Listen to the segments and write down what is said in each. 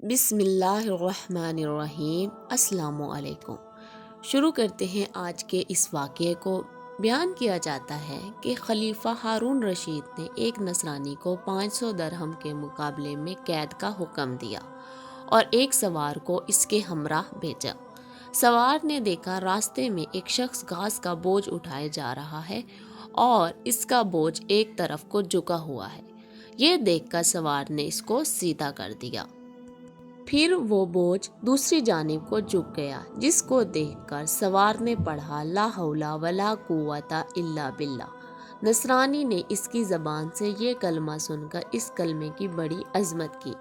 بسم اللہ الرحمن الرحیم۔ السلام علیکم۔ شروع کرتے ہیں آج کے اس واقعے کو۔ بیان کیا جاتا ہے کہ خلیفہ ہارون رشید نے ایک نصرانی کو 500 درہم کے مقابلے میں قید کا حکم دیا اور ایک سوار کو اس کے ہمراہ بھیجا۔ سوار نے دیکھا راستے میں ایک شخص گھاس کا بوجھ اٹھائے جا رہا ہے اور اس کا بوجھ ایک طرف کو جھکا ہوا ہے۔ یہ دیکھ کر سوار نے اس کو سیدھا کر دیا۔ پھر وہ بوجھ دوسری جانب کو جھک گیا، جس کو دیکھ کر سوار نے پڑھا لا حول ولا قوت الا باللہ۔ نصرانی نے اس کی زبان سے یہ کلمہ سن کر اس کلمے کی بڑی عظمت کی۔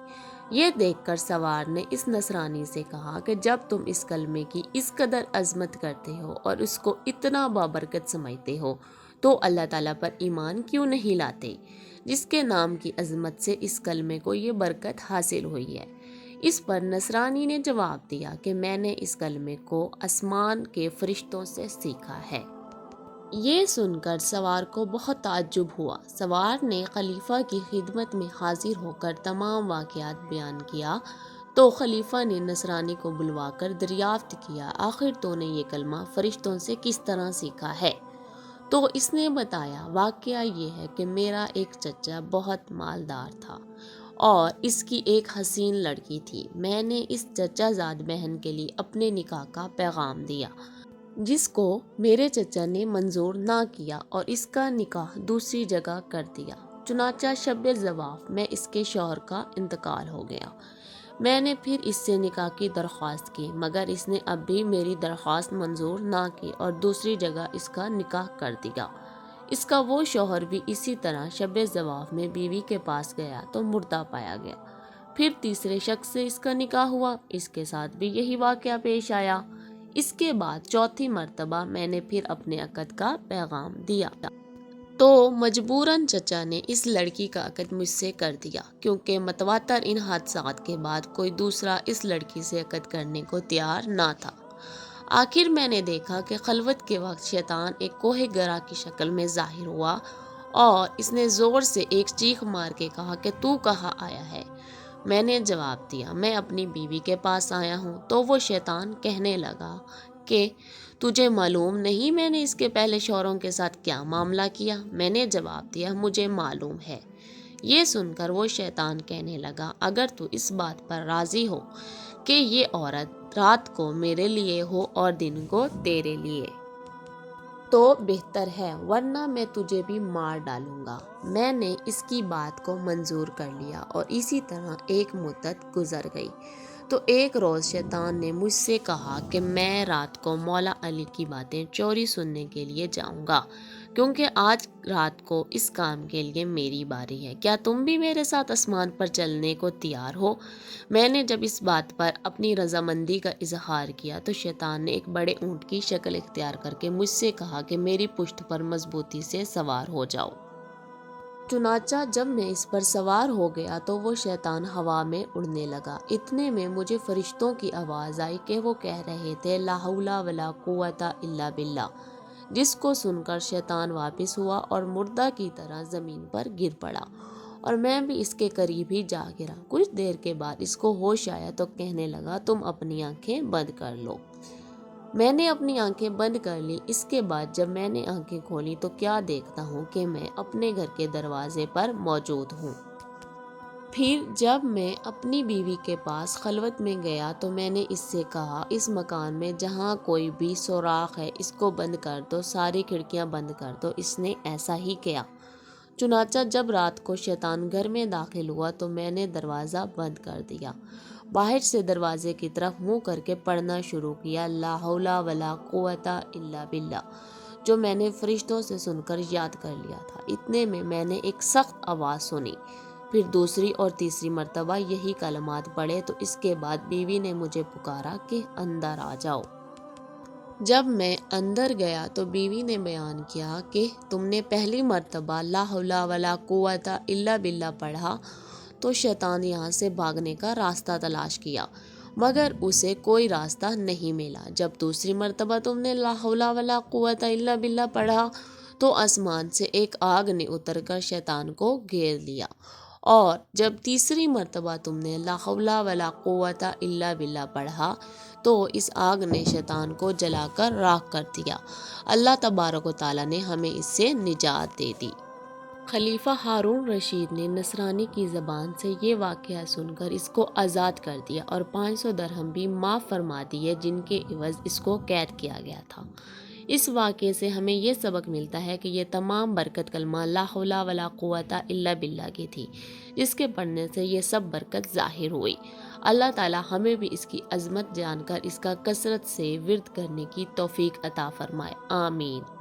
یہ دیکھ کر سوار نے اس نصرانی سے کہا کہ جب تم اس کلمے کی اس قدر عظمت کرتے ہو اور اس کو اتنا بابرکت سمجھتے ہو تو اللہ تعالیٰ پر ایمان کیوں نہیں لاتے، جس کے نام کی عظمت سے اس کلمے کو یہ برکت حاصل ہوئی ہے۔ اس پر نصرانی نے جواب دیا کہ میں نے اس کلمے کو آسمان کے فرشتوں سے سیکھا ہے۔ یہ سن کر سوار کو بہت تعجب ہوا۔ سوار نے خلیفہ کی خدمت میں حاضر ہو کر تمام واقعات بیان کیا تو خلیفہ نے نصرانی کو بلوا کر دریافت کیا، آخر تو نے یہ کلمہ فرشتوں سے کس طرح سیکھا ہے؟ تو اس نے بتایا، واقعہ یہ ہے کہ میرا ایک چچا بہت مالدار تھا اور اس کی ایک حسین لڑکی تھی۔ میں نے اس چچا زاد بہن کے لیے اپنے نکاح کا پیغام دیا، جس کو میرے چچا نے منظور نہ کیا اور اس کا نکاح دوسری جگہ کر دیا۔ چنانچہ شب زفاف میں اس کے شوہر کا انتقال ہو گیا۔ میں نے پھر اس سے نکاح کی درخواست کی، مگر اس نے اب بھی میری درخواست منظور نہ کی اور دوسری جگہ اس کا نکاح کر دیا۔ اس کا وہ شوہر بھی اسی طرح شب زفاف میں بیوی کے پاس گیا تو مردہ پایا گیا۔ پھر تیسرے شخص سے اس کا نکاح ہوا، اس کے ساتھ بھی یہی واقعہ پیش آیا۔ اس کے بعد چوتھی مرتبہ میں نے پھر اپنے عقد کا پیغام دیا تو مجبوراً چچا نے اس لڑکی کا عقد مجھ سے کر دیا، کیونکہ متواتر ان حادثات کے بعد کوئی دوسرا اس لڑکی سے عقد کرنے کو تیار نہ تھا۔ آخر میں نے دیکھا کہ خلوت کے وقت شیطان ایک کوہ گرا کی شکل میں ظاہر ہوا اور اس نے زور سے ایک چیخ مار کے کہا کہ تو کہاں آیا ہے؟ میں نے جواب دیا، میں اپنی بیوی کے پاس آیا ہوں۔ تو وہ شیطان کہنے لگا کہ تجھے معلوم نہیں میں نے اس کے پہلے شوہروں کے ساتھ کیا معاملہ کیا؟ میں نے جواب دیا، مجھے معلوم ہے۔ یہ سن کر وہ شیطان کہنے لگا، اگر تو اس بات پر راضی ہو کہ یہ عورت رات کو میرے لیے ہو اور دن کو تیرے لیے تو بہتر ہے، ورنہ میں تجھے بھی مار ڈالوں گا۔ میں نے اس کی بات کو منظور کر لیا اور اسی طرح ایک مدت گزر گئی تو ایک روز شیطان نے مجھ سے کہا کہ میں رات کو مولا علی کی باتیں چوری سننے کے لیے جاؤں گا، کیونکہ آج رات کو اس کام کے لیے میری باری ہے۔ کیا تم بھی میرے ساتھ آسمان پر چلنے کو تیار ہو؟ میں نے جب اس بات پر اپنی رضامندی کا اظہار کیا تو شیطان نے ایک بڑے اونٹ کی شکل اختیار کر کے مجھ سے کہا کہ میری پشت پر مضبوطی سے سوار ہو جاؤ۔ چنانچہ جب میں اس پر سوار ہو گیا تو وہ شیطان ہوا میں اڑنے لگا۔ اتنے میں مجھے فرشتوں کی آواز آئی کہ وہ کہہ رہے تھے لا حول ولا قوت الا باللہ، جس کو سن کر شیطان واپس ہوا اور مردہ کی طرح زمین پر گر پڑا اور میں بھی اس کے قریب ہی جا گرا۔ کچھ دیر کے بعد اس کو ہوش آیا تو کہنے لگا، تم اپنی آنکھیں بند کر لو۔ میں نے اپنی آنکھیں بند کر لی۔ اس کے بعد جب میں نے آنکھیں کھولی تو کیا دیکھتا ہوں کہ میں اپنے گھر کے دروازے پر موجود ہوں۔ پھر جب میں اپنی بیوی کے پاس خلوت میں گیا تو میں نے اس سے کہا، اس مکان میں جہاں کوئی بھی سوراخ ہے اس کو بند کر دو، ساری کھڑکیاں بند کر دو۔ اس نے ایسا ہی کیا۔ چنانچہ جب رات کو شیطان گھر میں داخل ہوا تو میں نے دروازہ بند کر دیا، باہر سے دروازے کی طرف منہ کر کے پڑھنا شروع کیا لا حول ولا قوت الا باللہ، جو میں نے فرشتوں سے سن کر یاد کر لیا تھا۔ اتنے میں نے ایک سخت آواز سنی، پھر دوسری اور تیسری مرتبہ یہی کلمات پڑھے تو اس کے بعد بیوی نے مجھے پکارا کہ اندر آ جاؤ۔ جب میں اندر گیا تو بیوی نے بیان کیا کہ تم نے پہلی مرتبہ لا حول ولا قوت الا باللہ پڑھا تو شیطان یہاں سے بھاگنے کا راستہ تلاش کیا، مگر اسے کوئی راستہ نہیں ملا۔ جب دوسری مرتبہ تم نے لا حول ولا قوت الا باللہ پڑھا تو آسمان سے ایک آگ نے اتر کر شیطان کو گھیر لیا اور جب تیسری مرتبہ تم نے لا حول ولا قوت الا باللہ پڑھا تو اس آگ نے شیطان کو جلا کر راکھ کر دیا۔ اللہ تبارک و تعالیٰ نے ہمیں اس سے نجات دے دی۔ خلیفہ ہارون رشید نے نصرانی کی زبان سے یہ واقعہ سن کر اس کو آزاد کر دیا اور 500 درہم بھی معاف فرما دیے، جن کے عوض اس کو قید کیا گیا تھا۔ اس واقعے سے ہمیں یہ سبق ملتا ہے کہ یہ تمام برکت کلمہ لا حول ولا قوت الا باللہ کی تھی، جس کے پڑھنے سے یہ سب برکت ظاہر ہوئی۔ اللہ تعالیٰ ہمیں بھی اس کی عظمت جان کر اس کا کثرت سے ورد کرنے کی توفیق عطا فرمائے، آمین۔